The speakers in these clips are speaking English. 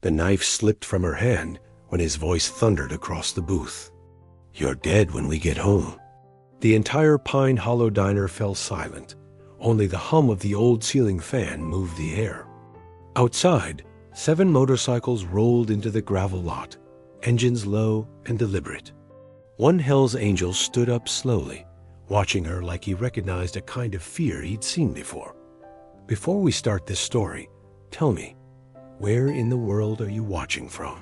The knife slipped from her hand when his voice thundered across the booth. "You're dead when we get home." The entire Pine Hollow diner fell silent. Only the hum of the old ceiling fan moved the air. Outside, 7 motorcycles rolled into the gravel lot, engines low and deliberate. One Hell's Angel stood up slowly, watching her like he recognized a kind of fear he'd seen before. "Before we start this story, tell me, where in the world are you watching from?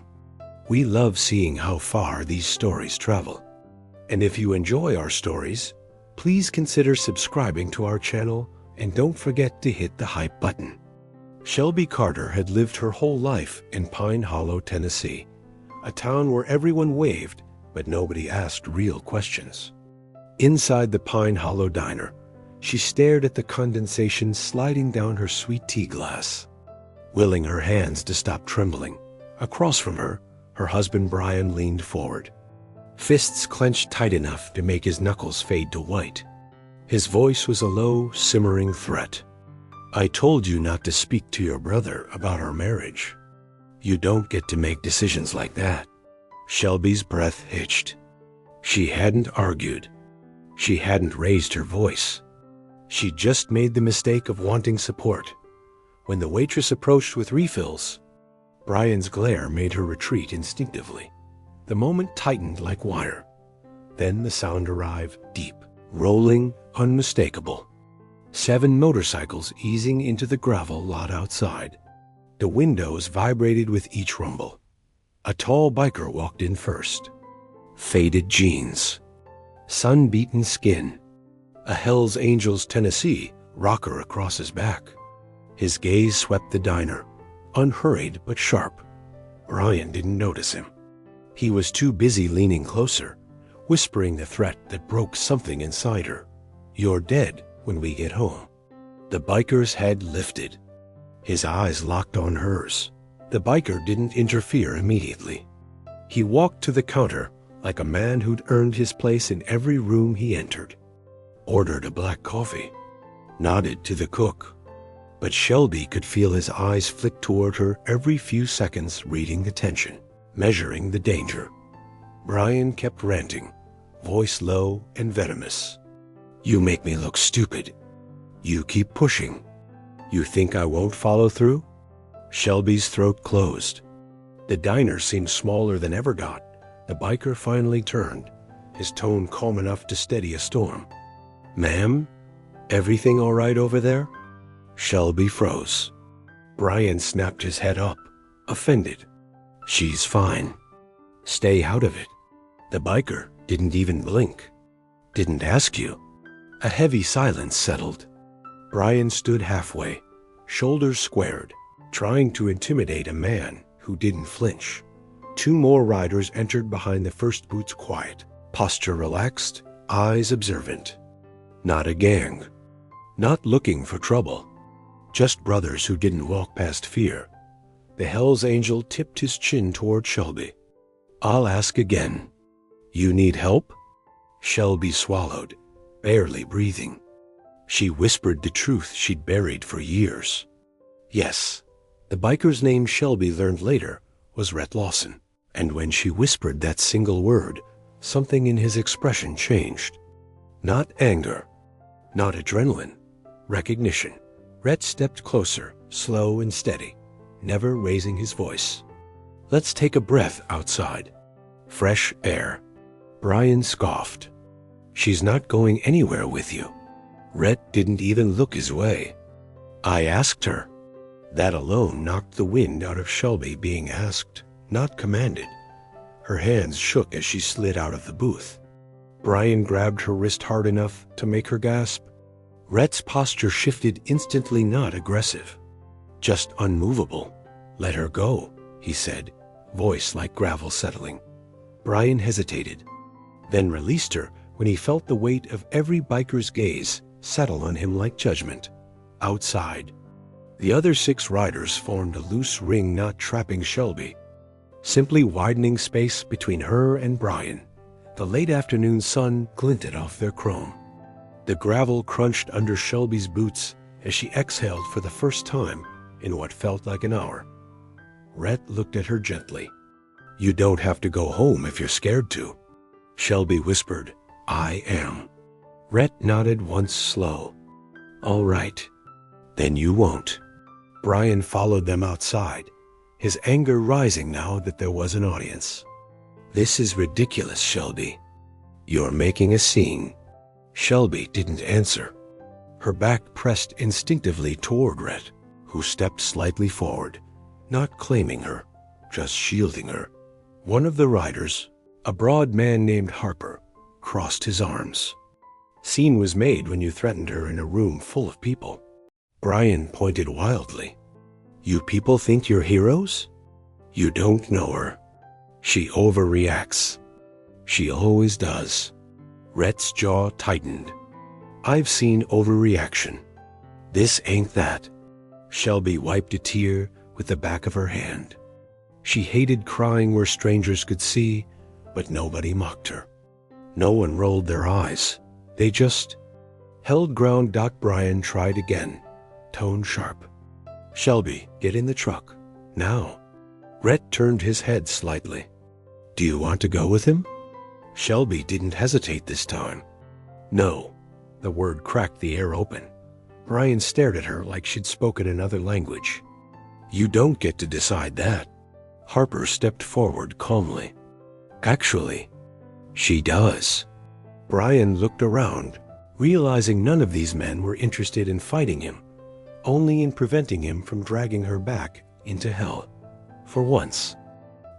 We love seeing how far these stories travel. And if you enjoy our stories, please consider subscribing to our channel and don't forget to hit the hype button." Shelby Carter had lived her whole life in Pine Hollow, Tennessee, a town where everyone waved, but nobody asked real questions. Inside the Pine Hollow diner, she stared at the condensation sliding down her sweet tea glass. Willing her hands to stop trembling, across from her, her husband Brian leaned forward, fists clenched tight enough to make his knuckles fade to white. His voice was a low, simmering threat. "I told you not to speak to your brother about our marriage. You don't get to make decisions like that." Shelby's breath hitched. She hadn't argued. She hadn't raised her voice. She just made the mistake of wanting support. When the waitress approached with refills, Brian's glare made her retreat instinctively. The moment tightened like wire. Then the sound arrived, deep, rolling, unmistakable. 7 motorcycles easing into the gravel lot outside. The windows vibrated with each rumble. A tall biker walked in first. Faded jeans, sun-beaten skin, a Hell's Angels Tennessee rocker across his back. His gaze swept the diner, unhurried but sharp. Brian didn't notice him. He was too busy leaning closer, whispering the threat that broke something inside her. "You're dead when we get home." The biker's head lifted. His eyes locked on hers. The biker didn't interfere immediately. He walked to the counter like a man who'd earned his place in every room he entered. Ordered a black coffee. Nodded to the cook. But Shelby could feel his eyes flick toward her every few seconds, reading the tension, measuring the danger. Brian kept ranting, voice low and venomous. "You make me look stupid. You keep pushing. You think I won't follow through?" Shelby's throat closed. The diner seemed smaller than ever got. The biker finally turned, his tone calm enough to steady a storm. "Ma'am, everything all right over there?" Shelby froze. Brian snapped his head up, offended. "She's fine. Stay out of it." The biker didn't even blink. "Didn't ask you." A heavy silence settled. Brian stood halfway, shoulders squared, trying to intimidate a man who didn't flinch. 2 more riders entered behind the first boots, quiet, posture relaxed, eyes observant. Not a gang. Not looking for trouble. Just brothers who didn't walk past fear. The Hell's Angel tipped his chin toward Shelby. "I'll ask again. You need help?" Shelby swallowed, barely breathing. She whispered the truth she'd buried for years. Yes, the biker's name Shelby learned later was Rhett Lawson, and when she whispered that single word, something in his expression changed. Not anger, not adrenaline, recognition. Rhett stepped closer, slow and steady, never raising his voice. "Let's take a breath outside. Fresh air." Brian scoffed. "She's not going anywhere with you." Rhett didn't even look his way. "I asked her." That alone knocked the wind out of Shelby being asked, not commanded. Her hands shook as she slid out of the booth. Brian grabbed her wrist hard enough to make her gasp. Rhett's posture shifted instantly, not aggressive, just unmovable. "Let her go," he said, voice like gravel settling. Brian hesitated, then released her when he felt the weight of every biker's gaze settle on him like judgment. Outside, the other 6 riders formed a loose ring, not trapping Shelby, simply widening space between her and Brian. The late afternoon sun glinted off their chrome. The gravel crunched under Shelby's boots as she exhaled for the first time in what felt like an hour. Rhett looked at her gently. You don't have to go home if you're scared to. Shelby whispered, I am. Rhett nodded once slow. All right. Then you won't. Brian followed them outside, his anger rising now that there was an audience. This is ridiculous, Shelby. You're making a scene. Shelby didn't answer. Her back pressed instinctively toward Rhett, who stepped slightly forward, not claiming her, just shielding her. One of the riders, a broad man named Harper, crossed his arms. Scene was made when you threatened her in a room full of people. Brian pointed wildly. You people think you're heroes? You don't know her. She overreacts. She always does. Rhett's jaw tightened. I've seen overreaction. This ain't that. Shelby wiped a tear with the back of her hand. She hated crying where strangers could see, but nobody mocked her. No one rolled their eyes. They just held ground. Brian tried again, tone sharp. Shelby, get in the truck. Now. Rhett turned his head slightly. Do you want to go with him? Shelby didn't hesitate this time. No. The word cracked the air open. Brian stared at her like she'd spoken another language. You don't get to decide that. Harper stepped forward calmly. Actually, she does. Brian looked around, realizing none of these men were interested in fighting him, only in preventing him from dragging her back into hell. For once,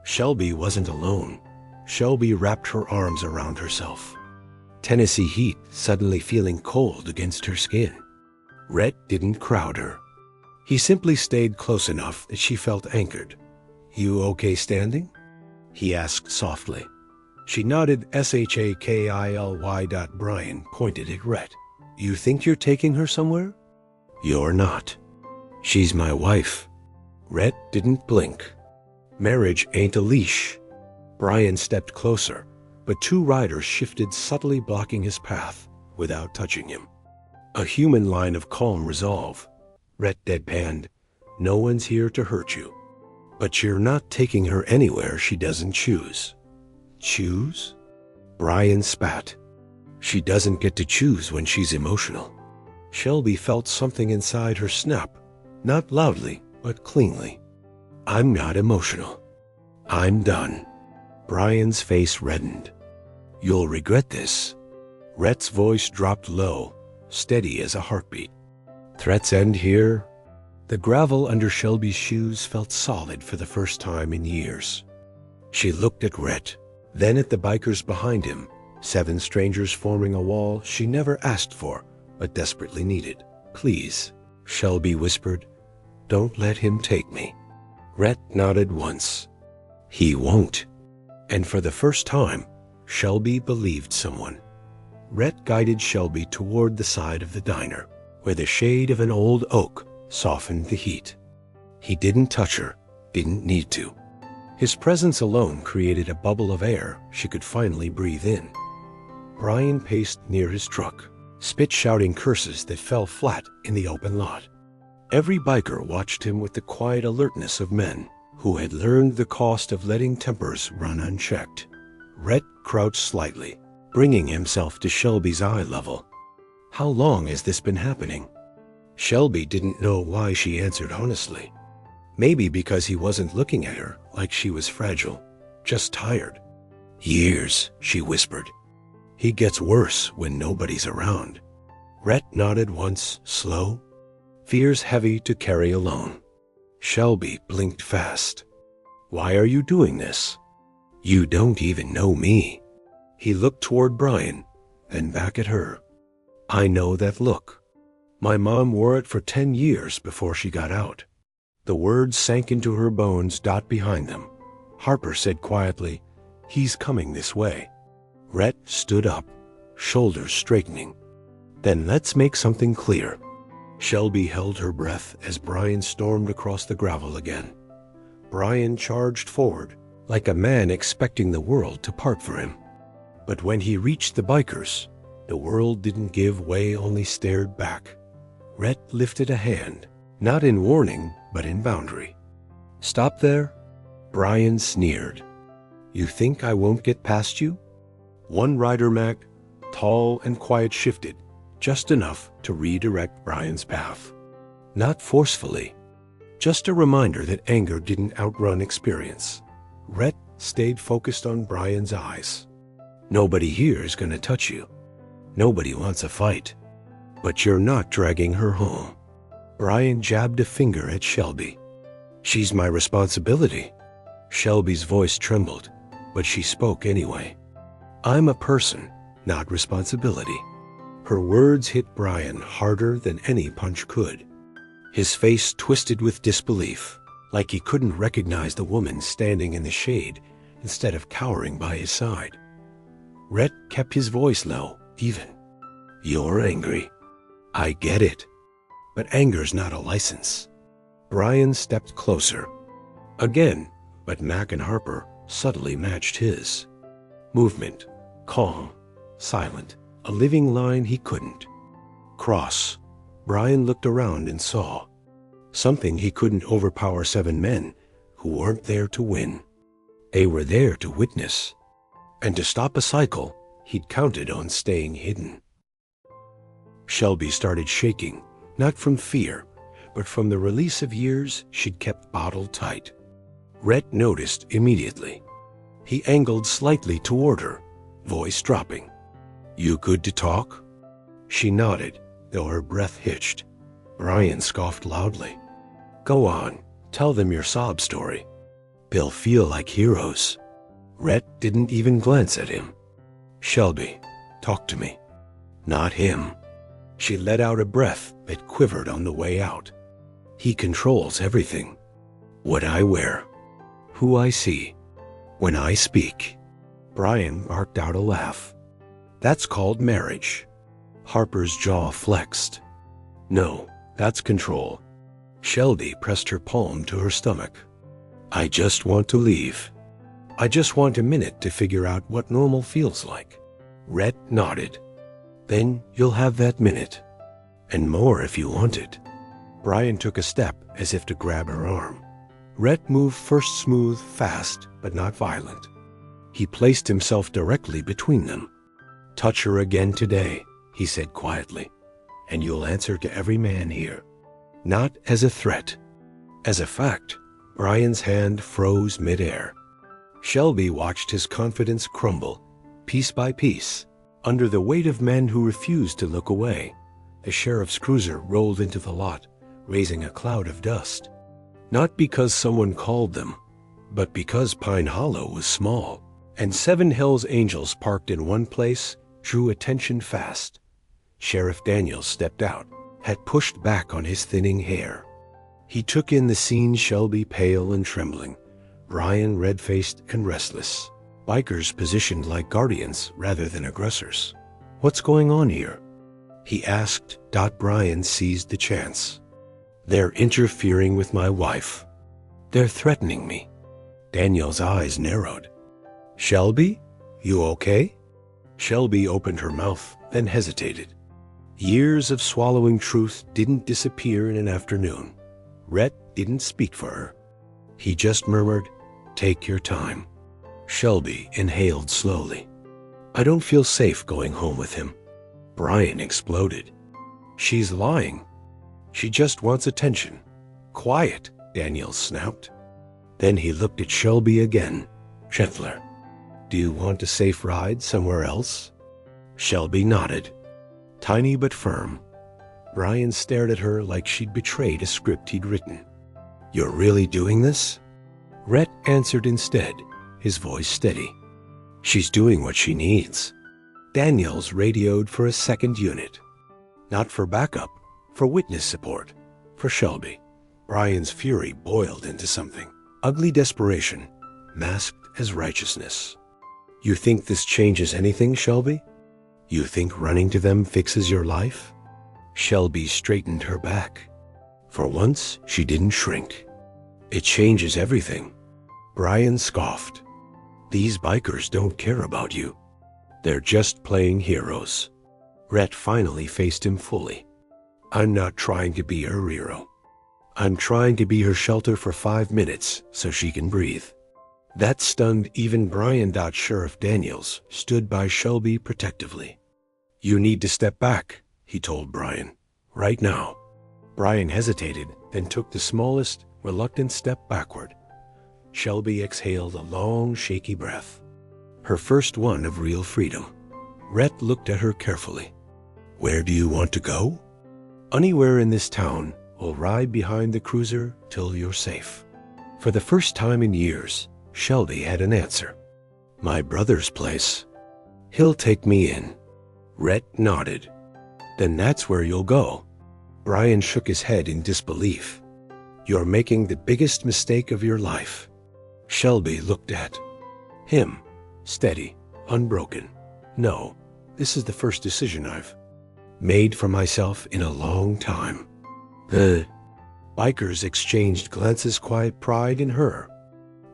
Shelby wasn't alone. Shelby wrapped her arms around herself. Tennessee heat suddenly feeling cold against her skin. Rhett didn't crowd her. He simply stayed close enough that she felt anchored. You okay standing? He asked softly. She nodded shakily. Brian pointed at Rhett. You think you're taking her somewhere? You're not. She's my wife. Rhett didn't blink. Marriage ain't a leash. Brian stepped closer, but two riders shifted, subtly blocking his path without touching him. A human line of calm resolve. Rhett deadpanned. No one's here to hurt you. But you're not taking her anywhere she doesn't choose. Choose? Brian spat. She doesn't get to choose when she's emotional. Shelby felt something inside her snap, not loudly, but cleanly. I'm not emotional. I'm done. Brian's face reddened. You'll regret this. Rhett's voice dropped low, steady as a heartbeat. Threats end here. The gravel under Shelby's shoes felt solid for the first time in years. She looked at Rhett, then at the bikers behind him, 7 strangers forming a wall she never asked for, but desperately needed. Please, Shelby whispered, don't let him take me. Rhett nodded once. He won't. And for the first time, Shelby believed someone. Rhett guided Shelby toward the side of the diner, where the shade of an old oak softened the heat. He didn't touch her, didn't need to. His presence alone created a bubble of air she could finally breathe in. Brian paced near his truck, spit shouting curses that fell flat in the open lot. Every biker watched him with the quiet alertness of men who had learned the cost of letting tempers run unchecked. Rhett crouched slightly, bringing himself to Shelby's eye level. How long has this been happening? Shelby didn't know why she answered honestly. Maybe because he wasn't looking at her like she was fragile, just tired. Years, she whispered. He gets worse when nobody's around. Rhett nodded once, slow. Fears heavy to carry alone. Shelby blinked fast. Why are you doing this? You don't even know me. He looked toward Brian, then back at her. I know that look. My mom wore it for 10 years before she got out. The words sank into her bones. Behind them, Harper said quietly, he's coming this way. Rhett stood up, shoulders straightening. Then let's make something clear. Shelby held her breath as Brian stormed across the gravel again. Brian charged forward, like a man expecting the world to part for him. But when he reached the bikers, the world didn't give way, only stared back. Rhett lifted a hand, not in warning, but in boundary. Stop there? Brian sneered. You think I won't get past you? One rider Mac, tall and quiet, shifted, just enough to redirect Brian's path. Not forcefully, just a reminder that anger didn't outrun experience. Rhett stayed focused on Brian's eyes. Nobody here is gonna touch you. Nobody wants a fight. But you're not dragging her home. Brian jabbed a finger at Shelby. She's my responsibility. Shelby's voice trembled, but she spoke anyway. I'm a person, not responsibility. Her words hit Brian harder than any punch could. His face twisted with disbelief, like he couldn't recognize the woman standing in the shade instead of cowering by his side. Rhett kept his voice low, even. You're angry. I get it. But anger's not a license. Brian stepped closer. Again, but Mac and Harper subtly matched his. Movement, calm, silent, a living line he couldn't cross. Brian looked around and saw something he couldn't overpower. 7 men who weren't there to win. They were there to witness. And to stop a cycle he'd counted on staying hidden. Shelby started shaking, not from fear, but from the release of years she'd kept bottled tight. Rhett noticed immediately. He angled slightly toward her, voice dropping. You good to talk? She nodded, though her breath hitched. Brian scoffed loudly. Go on, tell them your sob story. They'll feel like heroes. Rhett didn't even glance at him. Shelby, talk to me. Not him. She let out a breath that quivered on the way out. He controls everything. What I wear. Who I see. When I speak. Brian barked out a laugh. That's called marriage. Harper's jaw flexed. No, that's control. Shelby pressed her palm to her stomach. I just want to leave. I just want a minute to figure out what normal feels like. Rhett nodded. Then you'll have that minute. And more if you want it. Brian took a step as if to grab her arm. Rhett moved first smooth, fast, but not violent. He placed himself directly between them. Touch her again today, he said quietly, and you'll answer to every man here. Not as a threat. As a fact. Brian's hand froze midair. Shelby watched his confidence crumble, piece by piece, under the weight of men who refused to look away. The sheriff's cruiser rolled into the lot, raising a cloud of dust. Not because someone called them, but because Pine Hollow was small, and 7 Hells Angels parked in one place drew attention fast. Sheriff Daniels stepped out, had pushed back on his thinning hair. He took in the scene, Shelby pale and trembling, Brian red-faced and restless. Bikers positioned like guardians rather than aggressors. What's going on here? He asked. Brian seized the chance. They're interfering with my wife. They're threatening me. Daniel's eyes narrowed. Shelby, you okay? Shelby opened her mouth, then hesitated. Years of swallowing truth didn't disappear in an afternoon. Rhett didn't speak for her. He just murmured, take your time. Shelby inhaled slowly. I don't feel safe going home with him. Brian exploded. She's lying. She just wants attention. Quiet, Daniel snapped. Then he looked at Shelby again, gentler. Do you want a safe ride somewhere else? Shelby nodded. Tiny but firm. Brian stared at her like she'd betrayed a script he'd written. You're really doing this? Rhett answered instead, his voice steady. She's doing what she needs. Daniels radioed for a second unit. Not for backup, for witness support, for Shelby. Brian's fury boiled into something. Ugly desperation, masked as righteousness. You think this changes anything, Shelby? You think running to them fixes your life? Shelby straightened her back. For once, she didn't shrink. It changes everything. Brian scoffed. These bikers don't care about you. They're just playing heroes. Rhett finally faced him fully. I'm not trying to be her hero. I'm trying to be her shelter for 5 minutes so she can breathe. That stunned even Brian. Sheriff Daniels stood by Shelby protectively. You need to step back, he told Brian. Right now. Brian hesitated, then took the smallest, reluctant step backward. Shelby exhaled a long, shaky breath. Her first one of real freedom. Rhett looked at her carefully. Where do you want to go? Anywhere in this town. We'll ride behind the cruiser till you're safe. For the first time in years, Shelby had an answer. My brother's place. He'll take me in. Rhett nodded. Then that's where you'll go. Brian shook his head in disbelief. You're making the biggest mistake of your life. Shelby looked at him, steady, unbroken. No, this is the first decision I've made for myself in a long time. The bikers exchanged glances, quiet pride in her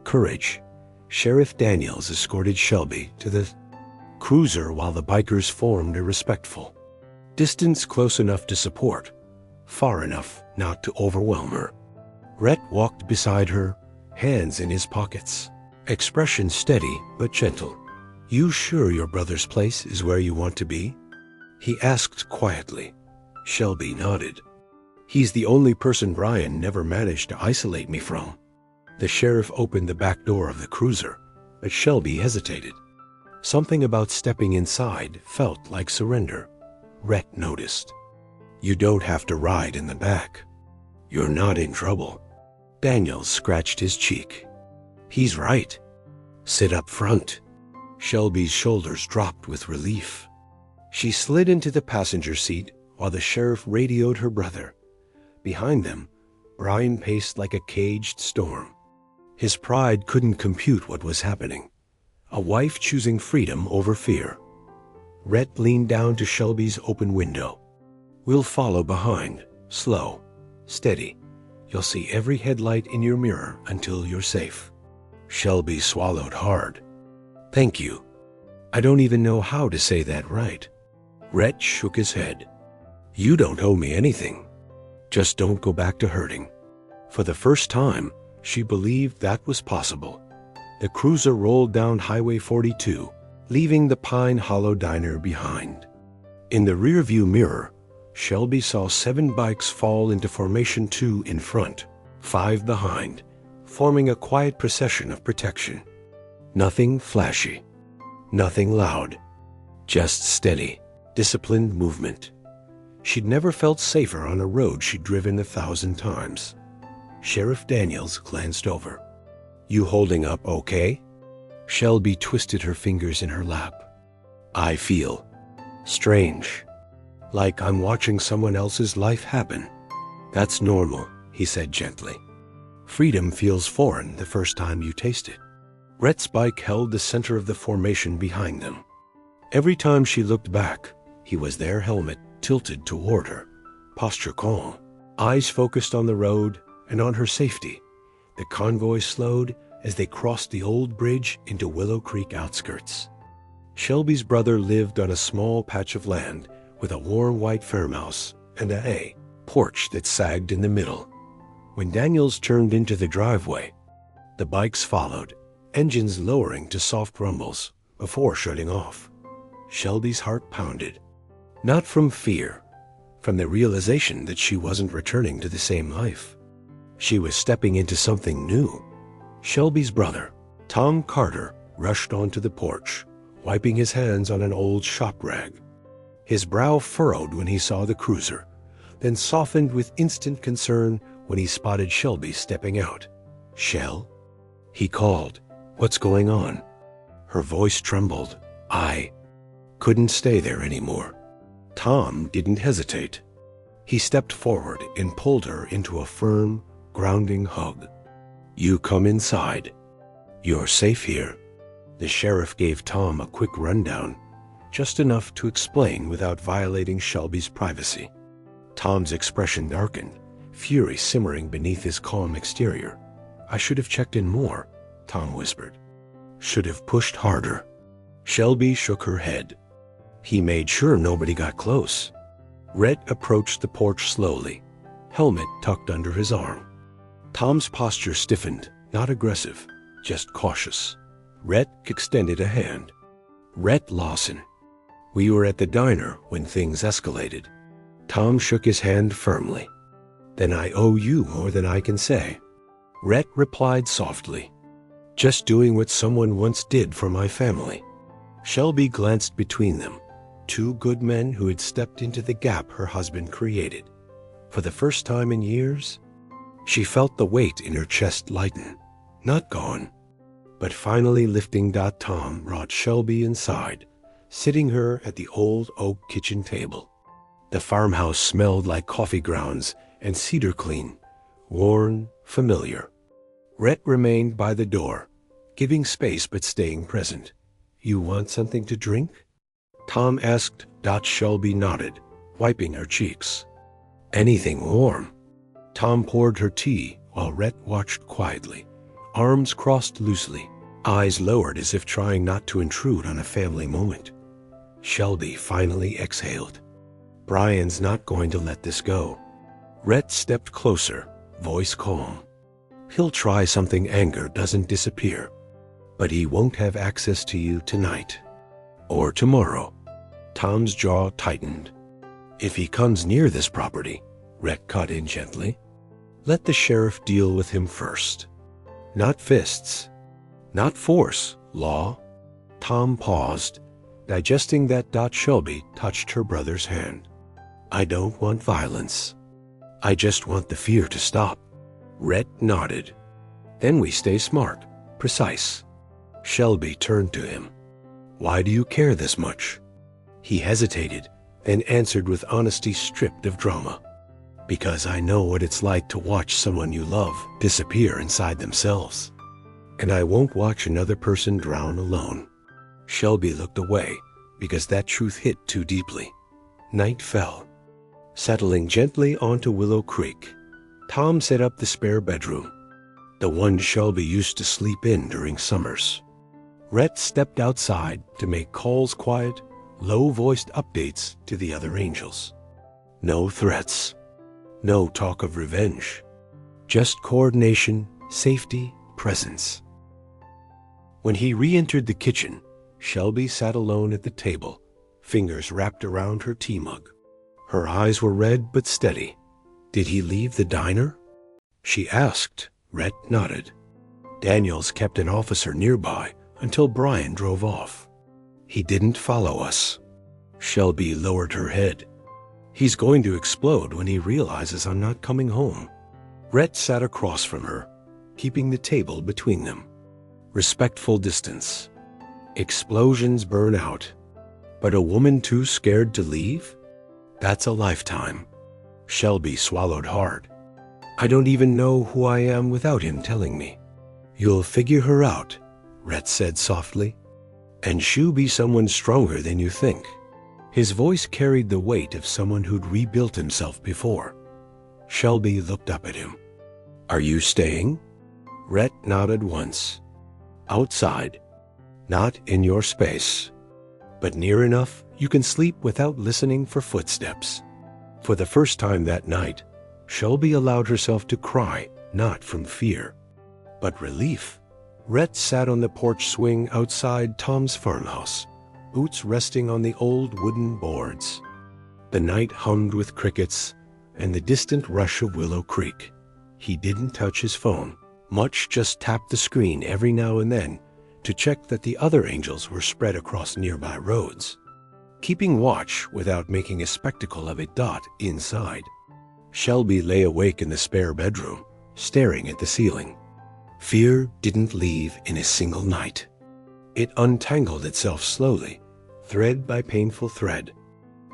courage. Sheriff Daniels escorted Shelby to the cruiser while the bikers formed a respectful distance, close enough to support, far enough not to overwhelm her. Rhett walked beside her, hands in his pockets, expression steady but gentle. You sure your brother's place is where you want to be? He asked quietly. Shelby nodded. He's the only person Brian never managed to isolate me from. The sheriff opened the back door of the cruiser, but Shelby hesitated. Something about stepping inside felt like surrender. Rhett noticed. You don't have to ride in the back. You're not in trouble. Daniels scratched his cheek. He's right. Sit up front. Shelby's shoulders dropped with relief. She slid into the passenger seat while the sheriff radioed her brother. Behind them, Brian paced like a caged storm. His pride couldn't compute what was happening. A wife choosing freedom over fear. Rhett leaned down to Shelby's open window. We'll follow behind, slow, steady. You'll see every headlight in your mirror until you're safe. Shelby swallowed hard. Thank you. I don't even know how to say that right. Rhett shook his head. You don't owe me anything. Just don't go back to hurting. For the first time, she believed that was possible. The cruiser rolled down Highway 42, leaving the Pine Hollow Diner behind. In the rearview mirror, Shelby saw 7 bikes fall into formation, 2 in front, 5 behind, forming a quiet procession of protection. Nothing flashy, nothing loud, just steady, disciplined movement. She'd never felt safer on a road she'd driven 1,000 times. Sheriff Daniels glanced over. You holding up okay? Shelby twisted her fingers in her lap. I feel strange. Like I'm watching someone else's life happen. That's normal, he said gently. Freedom feels foreign the first time you taste it. Rhett's bike held the center of the formation behind them. Every time she looked back, he was there, helmet tilted toward her, posture calm, eyes focused on the road and on her safety. The convoy slowed as they crossed the old bridge into Willow Creek outskirts. Shelby's brother lived on a small patch of land with a warm white farmhouse and a porch that sagged in the middle. When Daniels turned into the driveway, the bikes followed, engines lowering to soft rumbles before shutting off. Shelby's heart pounded. Not from fear, from the realization that she wasn't returning to the same life. She was stepping into something new. Shelby's brother, Tom Carter, rushed onto the porch, wiping his hands on an old shop rag. His brow furrowed when he saw the cruiser, then softened with instant concern when he spotted Shelby stepping out. Shell? He called. What's going on? Her voice trembled. I couldn't stay there anymore. Tom didn't hesitate. He stepped forward and pulled her into a firm, grounding hug. You come inside. You're safe here. The sheriff gave Tom a quick rundown, just enough to explain without violating Shelby's privacy. Tom's expression darkened, fury simmering beneath his calm exterior. I should have checked in more, Tom whispered. Should have pushed harder. Shelby shook her head. He made sure nobody got close. Rhett approached the porch slowly, helmet tucked under his arm. Tom's posture stiffened, not aggressive, just cautious. Rhett extended a hand. Rhett Lawson. We were at the diner when things escalated. Tom shook his hand firmly. Then I owe you more than I can say. Rhett replied softly. Just doing what someone once did for my family. Shelby glanced between them. Two good men who had stepped into the gap her husband created. For the first time in years, she felt the weight in her chest lighten. Not gone, but finally lifting. Tom brought Shelby inside, sitting her at the old oak kitchen table. The farmhouse smelled like coffee grounds and cedar clean, worn, familiar. Rhett remained by the door, giving space but staying present. You want something to drink? Tom asked. Shelby nodded, wiping her cheeks. Anything warm. Tom poured her tea while Rhett watched quietly, arms crossed loosely, eyes lowered as if trying not to intrude on a family moment. Shelby finally exhaled. Brian's not going to let this go. Rhett stepped closer, voice calm. He'll try something. Anger doesn't disappear, but he won't have access to you tonight. Or tomorrow. Tom's jaw tightened. If he comes near this property, Rhett cut in gently, let the sheriff deal with him first. Not fists, not force, law. Tom paused, digesting that. Shelby touched her brother's hand. I don't want violence. I just want the fear to stop. Rhett nodded. Then we stay smart, precise. Shelby turned to him. Why do you care this much? He hesitated, then answered with honesty stripped of drama. Because I know what it's like to watch someone you love disappear inside themselves. And I won't watch another person drown alone. Shelby looked away, because that truth hit too deeply. Night fell. Settling gently onto Willow Creek, Tom set up the spare bedroom, the one Shelby used to sleep in during summers. Rhett stepped outside to make calls, quiet, low-voiced updates to the other angels. No threats. No talk of revenge. Just coordination, safety, presence. When he re-entered the kitchen, Shelby sat alone at the table, fingers wrapped around her tea mug. Her eyes were red but steady. Did he leave the diner? She asked. Rhett nodded. Daniels kept an officer nearby until Brian drove off. He didn't follow us. Shelby lowered her head. He's going to explode when he realizes I'm not coming home. Rhett sat across from her, keeping the table between them. Respectful distance. Explosions burn out. But a woman too scared to leave? That's a lifetime. Shelby swallowed hard. I don't even know who I am without him telling me. You'll figure her out, Rhett said softly. And she'll be someone stronger than you think. His voice carried the weight of someone who'd rebuilt himself before. Shelby looked up at him. Are you staying? Rhett nodded once. Outside. Not in your space. But near enough you can sleep without listening for footsteps. For the first time that night, Shelby allowed herself to cry, not from fear, but relief. Rhett sat on the porch swing outside Tom's farmhouse, boots resting on the old wooden boards. The night hummed with crickets and the distant rush of Willow Creek. He didn't touch his phone, much just tapped the screen every now and then to check that the other angels were spread across nearby roads, keeping watch without making a spectacle of it. Inside, Shelby lay awake in the spare bedroom, staring at the ceiling. Fear didn't leave in a single night. It untangled itself slowly, thread by painful thread.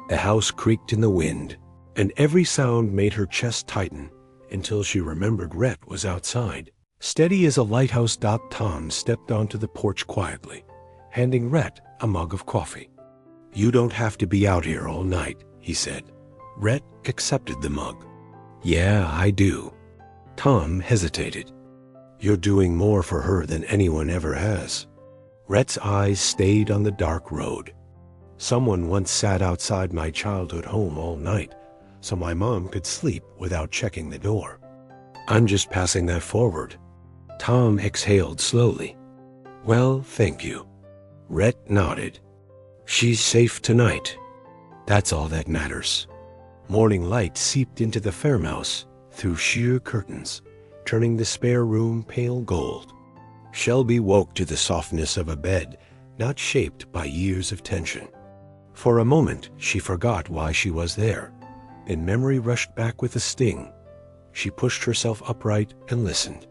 The house creaked in the wind, and every sound made her chest tighten until she remembered Rhett was outside. Steady as a lighthouse. Tom stepped onto the porch quietly, handing Rhett a mug of coffee. You don't have to be out here all night, he said. Rhett accepted the mug. Yeah, I do. Tom hesitated. You're doing more for her than anyone ever has. Rhett's eyes stayed on the dark road. Someone once sat outside my childhood home all night, so my mom could sleep without checking the door. I'm just passing that forward. Tom exhaled slowly. Well, thank you. Rhett nodded. She's safe tonight. That's all that matters. Morning light seeped into the farmhouse through sheer curtains, turning the spare room pale gold. Shelby woke to the softness of a bed not shaped by years of tension. For a moment, she forgot why she was there, and memory rushed back with a sting. She pushed herself upright and listened.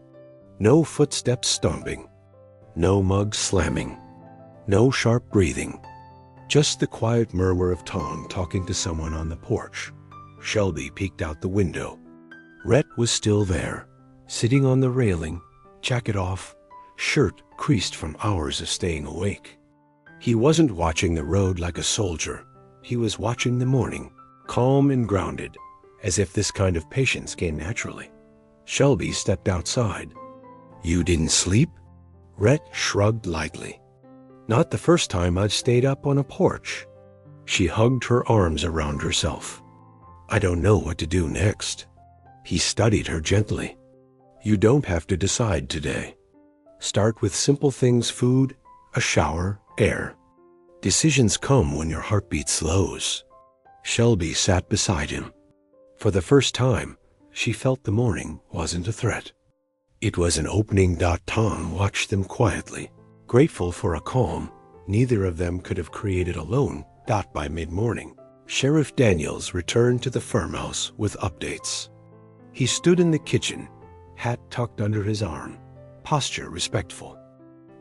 No footsteps stomping, no mug slamming, no sharp breathing, just the quiet murmur of Tom talking to someone on the porch. Shelby peeked out the window. Rhett was still there, sitting on the railing, jacket off, shirt creased from hours of staying awake. He wasn't watching the road like a soldier. He was watching the morning, calm and grounded, as if this kind of patience came naturally. Shelby stepped outside. You didn't sleep? Rhett shrugged lightly. Not the first time I'd stayed up on a porch. She hugged her arms around herself. I don't know what to do next. He studied her gently. You don't have to decide today. Start with simple things: food, a shower, air. Decisions come when your heartbeat slows. Shelby sat beside him. For the first time, she felt the morning wasn't a threat. It was an opening. Tom watched them quietly, grateful for a calm neither of them could have created alone. By mid-morning, Sheriff Daniels returned to the farmhouse with updates. He stood in the kitchen, hat tucked under his arm, posture respectful.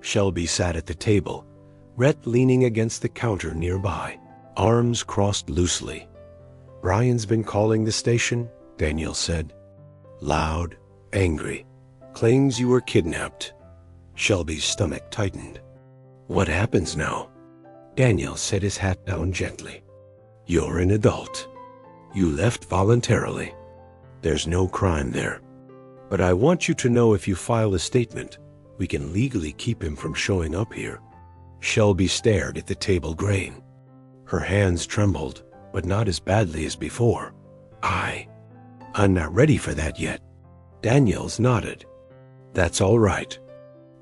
Shelby sat at the table, Rhett leaning against the counter nearby, arms crossed loosely. Brian's been calling the station, Daniel said. Loud, angry, claims you were kidnapped. Shelby's stomach tightened. What happens now? Daniel set his hat down gently. You're an adult. You left voluntarily. There's no crime there. But I want you to know if you file a statement, we can legally keep him from showing up here. Shelby stared at the table grain. Her hands trembled, but not as badly as before. I'm not ready for that yet. Daniels nodded. That's all right.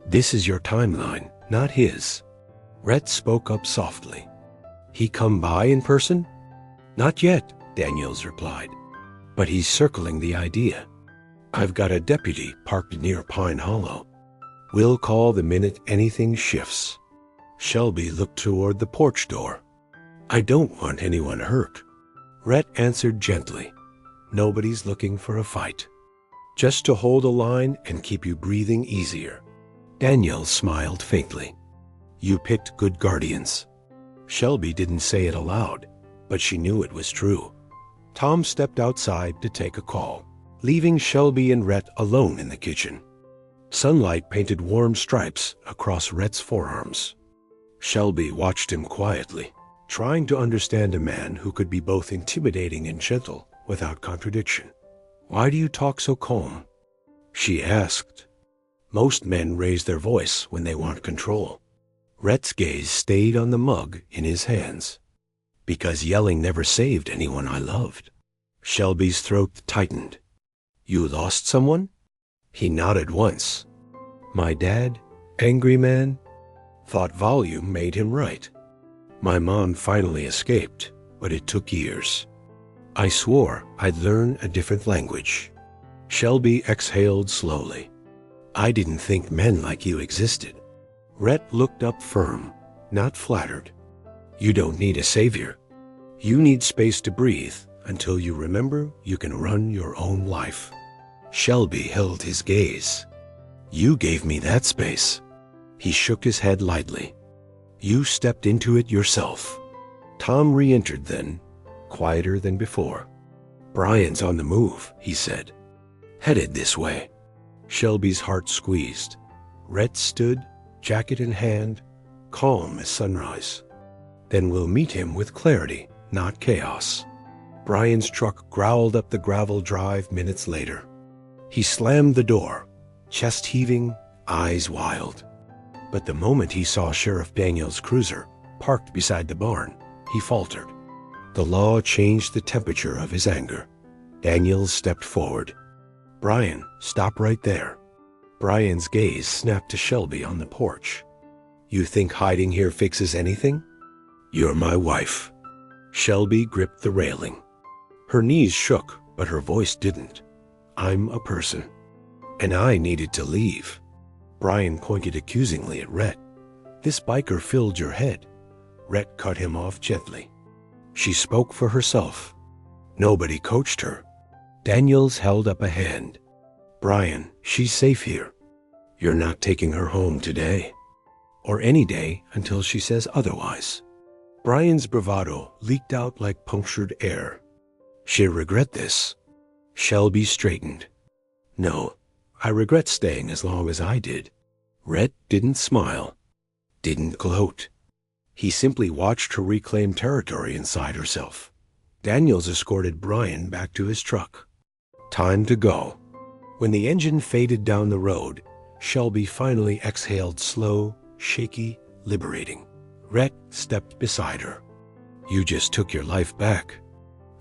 This is your timeline, not his. Rhett spoke up softly. He come by in person? Not yet, Daniels replied. But he's circling the idea. I've got a deputy parked near Pine Hollow. We'll call the minute anything shifts. Shelby looked toward the porch door. I don't want anyone hurt. Rhett answered gently. Nobody's looking for a fight. Just to hold a line and keep you breathing easier. Daniel smiled faintly. You picked good guardians. Shelby didn't say it aloud, but she knew it was true. Tom stepped outside to take a call, leaving Shelby and Rhett alone in the kitchen. Sunlight painted warm stripes across Rhett's forearms. Shelby watched him quietly, trying to understand a man who could be both intimidating and gentle without contradiction. Why do you talk so calm? She asked. Most men raise their voice when they want control. Rhett's gaze stayed on the mug in his hands. Because yelling never saved anyone I loved. Shelby's throat tightened. You lost someone? He nodded once. My dad, angry man, thought volume made him right. My mom finally escaped, but it took years. I swore I'd learn a different language. Shelby exhaled slowly. I didn't think men like you existed. Rhett looked up firm, not flattered. You don't need a savior. You need space to breathe until you remember you can run your own life. Shelby held his gaze. You gave me that space. He shook his head lightly. You stepped into it yourself. Tom re-entered then, quieter than before. Brian's on the move, he said. Headed this way. Shelby's heart squeezed. Rhett stood, jacket in hand, calm as sunrise. Then we'll meet him with clarity, not chaos. Brian's truck growled up the gravel drive minutes later. He slammed the door, chest heaving, eyes wild. But the moment he saw Sheriff Daniels' cruiser parked beside the barn, he faltered. The law changed the temperature of his anger. Daniels stepped forward. "Brian, stop right there." Brian's gaze snapped to Shelby on the porch. "You think hiding here fixes anything? You're my wife." Shelby gripped the railing. Her knees shook, but her voice didn't. "I'm a person, and I needed to leave." Brian pointed accusingly at Rhett. "This biker filled your head." Rhett cut him off gently. "She spoke for herself. Nobody coached her." Daniels held up a hand. "Brian, she's safe here. You're not taking her home today, or any day until she says otherwise." Brian's bravado leaked out like punctured air. "She'll regret this." Shelby straightened. "No, I regret staying as long as I did." Rhett didn't smile, didn't gloat. He simply watched her reclaim territory inside herself. Daniels escorted Brian back to his truck. Time to go. When the engine faded down the road, Shelby finally exhaled slow, shaky, liberating. Rhett stepped beside her. "You just took your life back."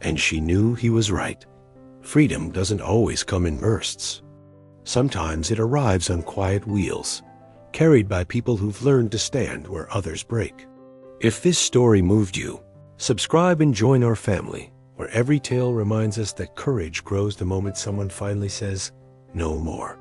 And she knew he was right. Freedom doesn't always come in bursts. Sometimes it arrives on quiet wheels, carried by people who've learned to stand where others break. If this story moved you, subscribe and join our family, where every tale reminds us that courage grows the moment someone finally says, "No more."